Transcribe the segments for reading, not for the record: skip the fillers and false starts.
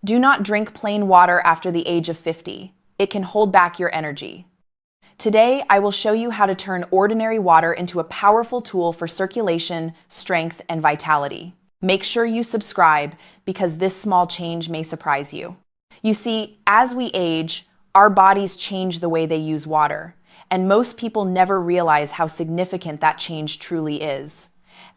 Do not drink plain water after the age of 50. It can hold back your energy. Today, I will show you how to turn ordinary water into a powerful tool for circulation, strength, and vitality. Make sure you subscribe because this small change may surprise you. You see, as we age, our bodies change the way they use water, and most people never realize how significant that change truly is.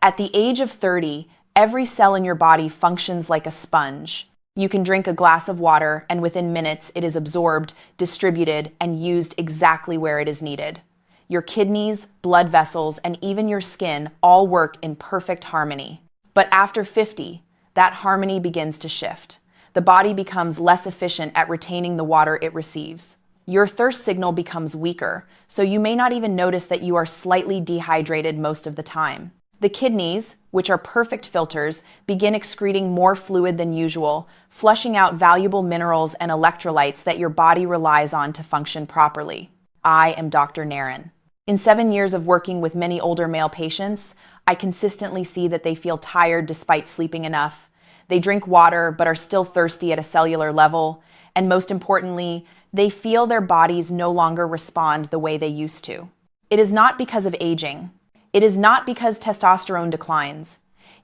At the age of 30, every cell in your body functions like a sponge. You can drink a glass of water, and within minutes it is absorbed, distributed, and used exactly where it is needed. Your kidneys, blood vessels, and even your skin all work in perfect harmony. But after 50, that harmony begins to shift. The body becomes less efficient at retaining the water it receives. Your thirst signal becomes weaker, so you may not even notice that you are slightly dehydrated most of the time. The kidneys, which are perfect filters, begin excreting more fluid than usual, flushing out valuable minerals and electrolytes that your body relies on to function properly. I am Dr. Naren. In 7 years of working with many older male patients, I consistently see that they feel tired despite sleeping enough. They drink water but are still thirsty at a cellular level, and most importantly, they feel their bodies no longer respond the way they used to. It is not because of aging. It is not because testosterone declines.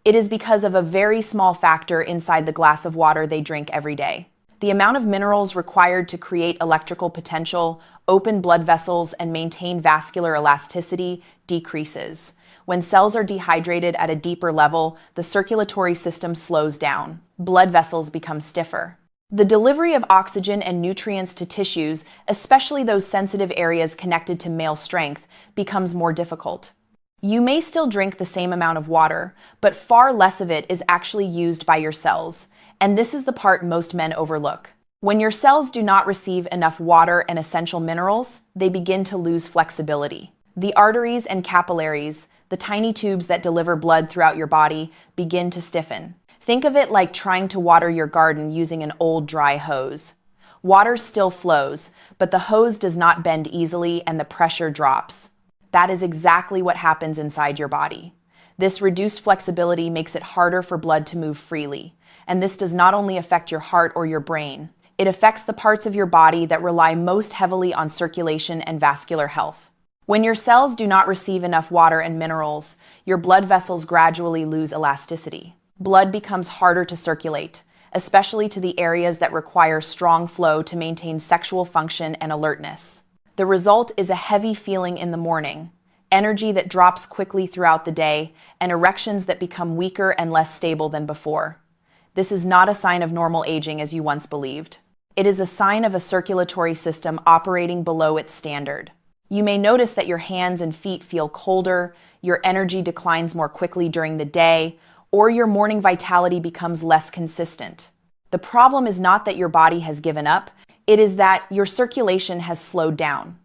It is because of a very small factor inside the glass of water they drink every day. The amount of minerals required to create electrical potential, open blood vessels, and maintain vascular elasticity decreases. When cells are dehydrated at a deeper level, the circulatory system slows down. Blood vessels become stiffer. The delivery of oxygen and nutrients to tissues, especially those sensitive areas connected to male strength, becomes more difficult. You may still drink the same amount of water, but far less of it is actually used by your cells, and this is the part most men overlook. When your cells do not receive enough water and essential minerals, they begin to lose flexibility. The arteries and capillaries, the tiny tubes that deliver blood throughout your body, begin to stiffen. Think of it like trying to water your garden using an old dry hose. Water still flows, but the hose does not bend easily and the pressure drops. That is exactly what happens inside your body. This reduced flexibility makes it harder for blood to move freely, and this does not only affect your heart or your brain, it affects the parts of your body that rely most heavily on circulation and vascular health. When your cells do not receive enough water and minerals, your blood vessels gradually lose elasticity. Blood becomes harder to circulate, especially to the areas that require strong flow to maintain sexual function and alertness. The result is a heavy feeling in the morning, energy that drops quickly throughout the day, and erections that become weaker and less stable than before. This is not a sign of normal aging as you once believed. It is a sign of a circulatory system operating below its standard. You may notice that your hands and feet feel colder, your energy declines more quickly during the day, or your morning vitality becomes less consistent. The problem is not that your body has given up, it is that your circulation has slowed down.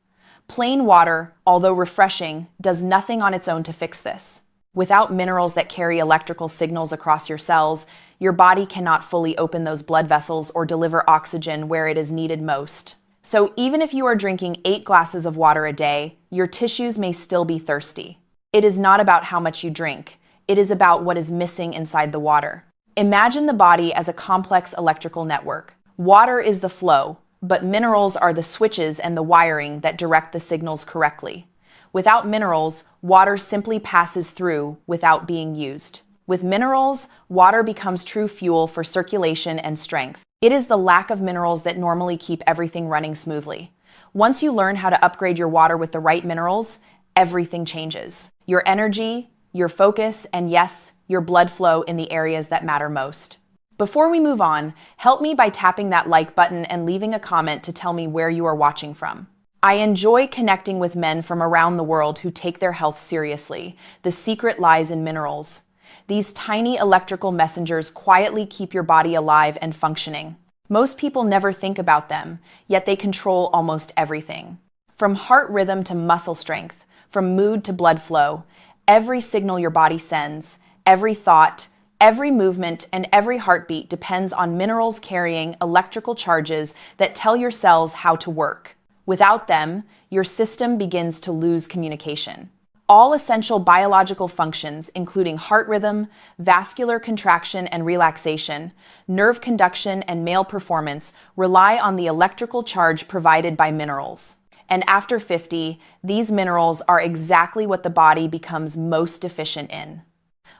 Plain water, although refreshing, does nothing on its own to fix this. Without minerals that carry electrical signals across your cells, your body cannot fully open those blood vessels or deliver oxygen where it is needed most. So even if you are drinking 8 glasses of water a day, your tissues may still be thirsty. It is not about how much you drink. It is about what is missing inside the water. Imagine the body as a complex electrical network. Water is the flow, but minerals are the switches and the wiring that direct the signals correctly. Without minerals, water simply passes through without being used. With minerals, water becomes true fuel for circulation and strength. It is the lack of minerals that normally keep everything running smoothly. Once you learn how to upgrade your water with the right minerals, everything changes. Your energy, your focus, and yes, your blood flow in the areas that matter most. Before we move on, help me by tapping that like button and leaving a comment to tell me where you are watching from. I enjoy connecting with men from around the world who take their health seriously. The secret lies in minerals. These tiny electrical messengers quietly keep your body alive and functioning. Most people never think about them, yet they control almost everything. From heart rhythm to muscle strength, from mood to blood flow, every signal your body sends, every thought, every movement, and every heartbeat depends on minerals carrying electrical charges that tell your cells how to work. Without them, your system begins to lose communication. All essential biological functions, including heart rhythm, vascular contraction and relaxation, nerve conduction, and male performance, rely on the electrical charge provided by minerals. And after 50, these minerals are exactly what the body becomes most deficient in.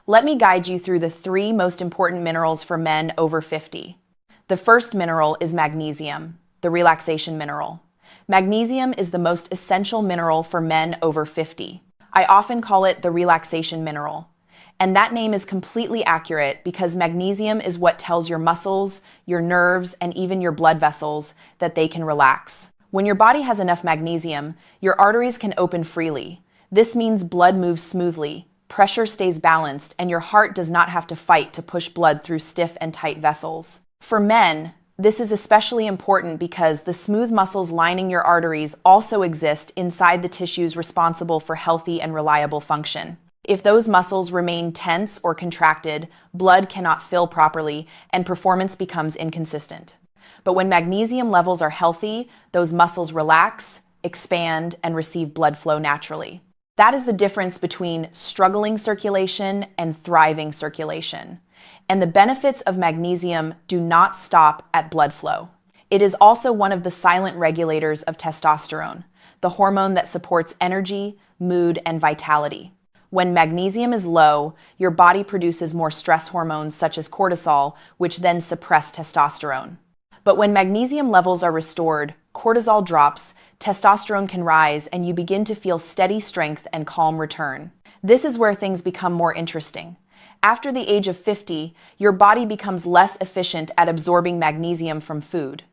Let me guide you through the 3 most important minerals for men over 50. The first mineral is magnesium, the relaxation mineral. Magnesium is the most essential mineral for men over 50. I often call it the relaxation mineral. And that name is completely accurate because magnesium is what tells your muscles, your nerves, and even your blood vessels that they can relax. When your body has enough magnesium, your arteries can open freely. This means blood moves smoothly, pressure stays balanced, and your heart does not have to fight to push blood through stiff and tight vessels. For men, this is especially important because the smooth muscles lining your arteries also exist inside the tissues responsible for healthy and reliable function. If those muscles remain tense or contracted, blood cannot fill properly and performance becomes inconsistent. But when magnesium levels are healthy, those muscles relax, expand, and receive blood flow naturally. That is the difference between struggling circulation and thriving circulation. And the benefits of magnesium do not stop at blood flow. It is also one of the silent regulators of testosterone, the hormone that supports energy, mood, and vitality. When magnesium is low, your body produces more stress hormones such as cortisol, which then suppress testosterone. But when magnesium levels are restored, cortisol drops, testosterone can rise, and you begin to feel steady strength and calm return. This is where things become more interesting. After the age of 50, your body becomes less efficient at absorbing magnesium from food.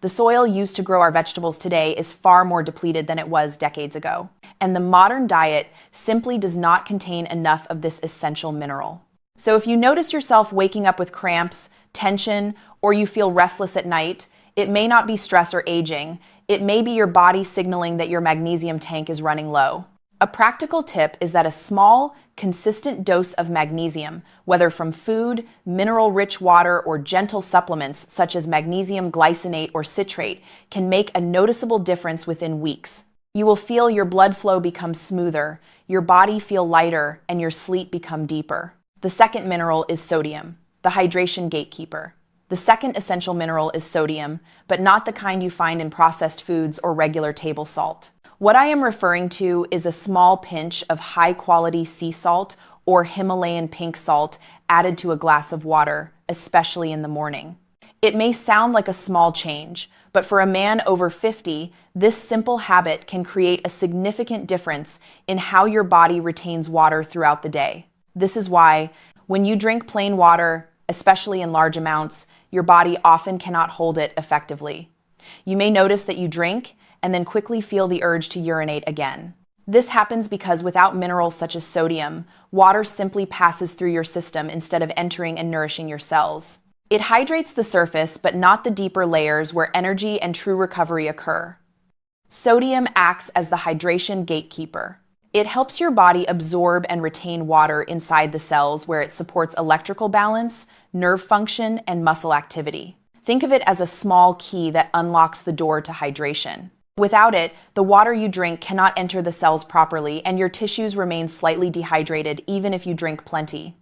The soil used to grow our vegetables today is far more depleted than it was decades ago, and the modern diet simply does not contain enough of this essential mineral. So if you notice yourself waking up with cramps, tension, or you feel restless at night, it may not be stress or aging. It may be your body signaling that your magnesium tank is running low. A practical tip is that a small, consistent dose of magnesium, whether from food, mineral-rich water, or gentle supplements such as magnesium glycinate or citrate, can make a noticeable difference within weeks. You will feel your blood flow become smoother, your body feel lighter, and your sleep become deeper. The second mineral is sodium, the hydration gatekeeper. The second essential mineral is sodium, but not the kind you find in processed foods or regular table salt. What I am referring to is a small pinch of high-quality sea salt or Himalayan pink salt added to a glass of water, especially in the morning. It may sound like a small change, but for a man over 50, this simple habit can create a significant difference in how your body retains water throughout the day. This is why, when you drink plain water, especially in large amounts, your body often cannot hold it effectively. You may notice that you drink and then quickly feel the urge to urinate again. This happens because without minerals such as sodium, water simply passes through your system instead of entering and nourishing your cells. It hydrates the surface, but not the deeper layers where energy and true recovery occur. Sodium acts as the hydration gatekeeper. It helps your body absorb and retain water inside the cells where it supports electrical balance, nerve function, and muscle activity. Think of it as a small key that unlocks the door to hydration. Without it, the water you drink cannot enter the cells properly, and your tissues remain slightly dehydrated even if you drink plenty.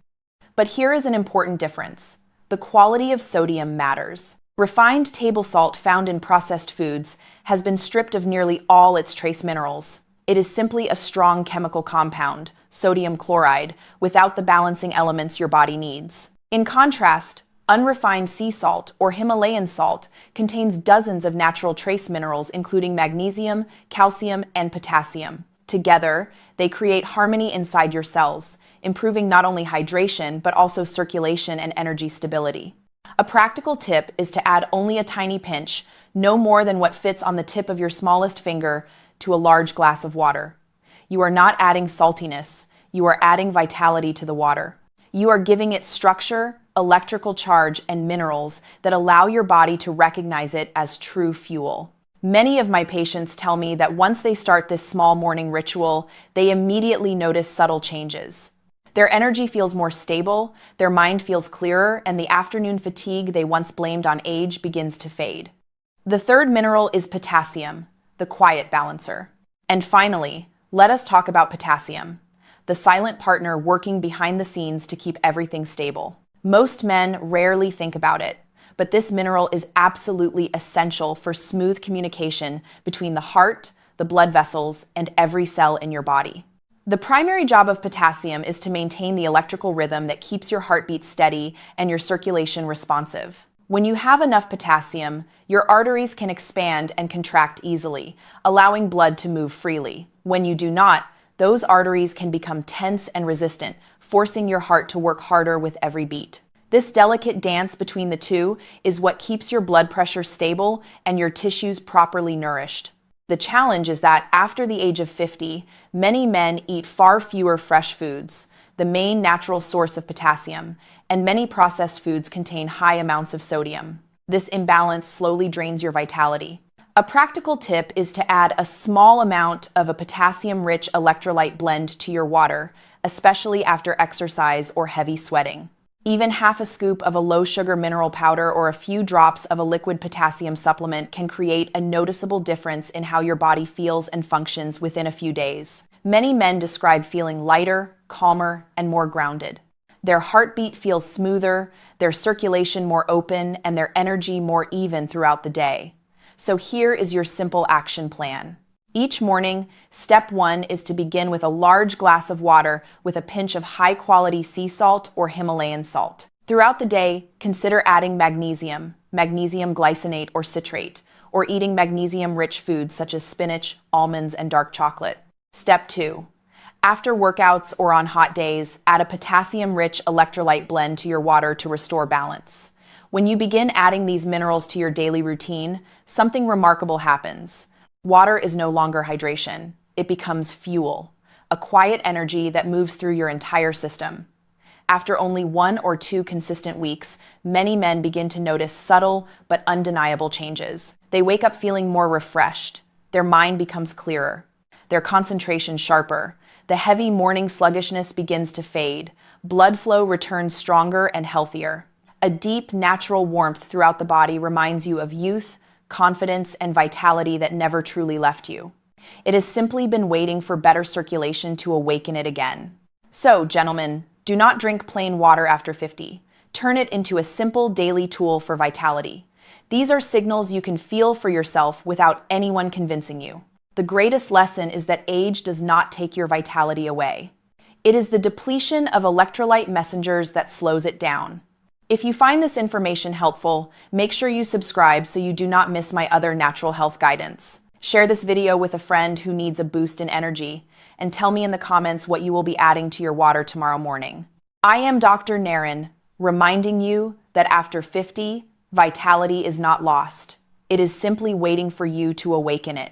But here is an important difference. The quality of sodium matters. Refined table salt found in processed foods has been stripped of nearly all its trace minerals. It is simply a strong chemical compound, sodium chloride, without the balancing elements your body needs. In contrast, unrefined sea salt or Himalayan salt contains dozens of natural trace minerals including magnesium, calcium, and potassium. Together, they create harmony inside your cells, improving not only hydration but also circulation and energy stability. A practical tip is to add only a tiny pinch, no more than what fits on the tip of your smallest finger, to a large glass of water. You are not adding saltiness, you are adding vitality to the water. You are giving it structure, electrical charge, and minerals that allow your body to recognize it as true fuel. Many of my patients tell me that once they start this small morning ritual, they immediately notice subtle changes. Their energy feels more stable, their mind feels clearer, and the afternoon fatigue they once blamed on age begins to fade. The third mineral is potassium, the quiet balancer. And finally, let us talk about potassium, the silent partner working behind the scenes to keep everything stable. Most men rarely think about it, but this mineral is absolutely essential for smooth communication between the heart, the blood vessels, and every cell in your body. The primary job of potassium is to maintain the electrical rhythm that keeps your heartbeat steady and your circulation responsive. When you have enough potassium, your arteries can expand and contract easily, allowing blood to move freely. When you do not, those arteries can become tense and resistant, forcing your heart to work harder with every beat. This delicate dance between the two is what keeps your blood pressure stable and your tissues properly nourished. The challenge is that after the age of 50, many men eat far fewer fresh foods, the main natural source of potassium, and many processed foods contain high amounts of sodium. This imbalance slowly drains your vitality. A practical tip is to add a small amount of a potassium-rich electrolyte blend to your water, especially after exercise or heavy sweating. Even half a scoop of a low-sugar mineral powder or a few drops of a liquid potassium supplement can create a noticeable difference in how your body feels and functions within a few days. Many men describe feeling lighter, calmer, and more grounded. Their heartbeat feels smoother, their circulation more open, and their energy more even throughout the day. So here is your simple action plan. Each morning, step 1 is to begin with a large glass of water with a pinch of high-quality sea salt or Himalayan salt. Throughout the day, consider adding magnesium glycinate or citrate, or eating magnesium-rich foods such as spinach, almonds, and dark chocolate. Step 2. After workouts or on hot days, add a potassium-rich electrolyte blend to your water to restore balance. When you begin adding these minerals to your daily routine, something remarkable happens. Water is no longer hydration. It becomes fuel, a quiet energy that moves through your entire system. After only 1 or 2 consistent weeks, many men begin to notice subtle but undeniable changes. They wake up feeling more refreshed. Their mind becomes clearer, their concentration sharper. The heavy morning sluggishness begins to fade. Blood flow returns stronger and healthier. A deep, natural warmth throughout the body reminds you of youth, confidence, and vitality that never truly left you. It has simply been waiting for better circulation to awaken it again. So, gentlemen, do not drink plain water after 50. Turn it into a simple daily tool for vitality. These are signals you can feel for yourself without anyone convincing you. The greatest lesson is that age does not take your vitality away. It is the depletion of electrolyte messengers that slows it down. If you find this information helpful, make sure you subscribe so you do not miss my other natural health guidance. Share this video with a friend who needs a boost in energy, and tell me in the comments what you will be adding to your water tomorrow morning. I am Dr. Naren, reminding you that after 50, vitality is not lost. It is simply waiting for you to awaken it.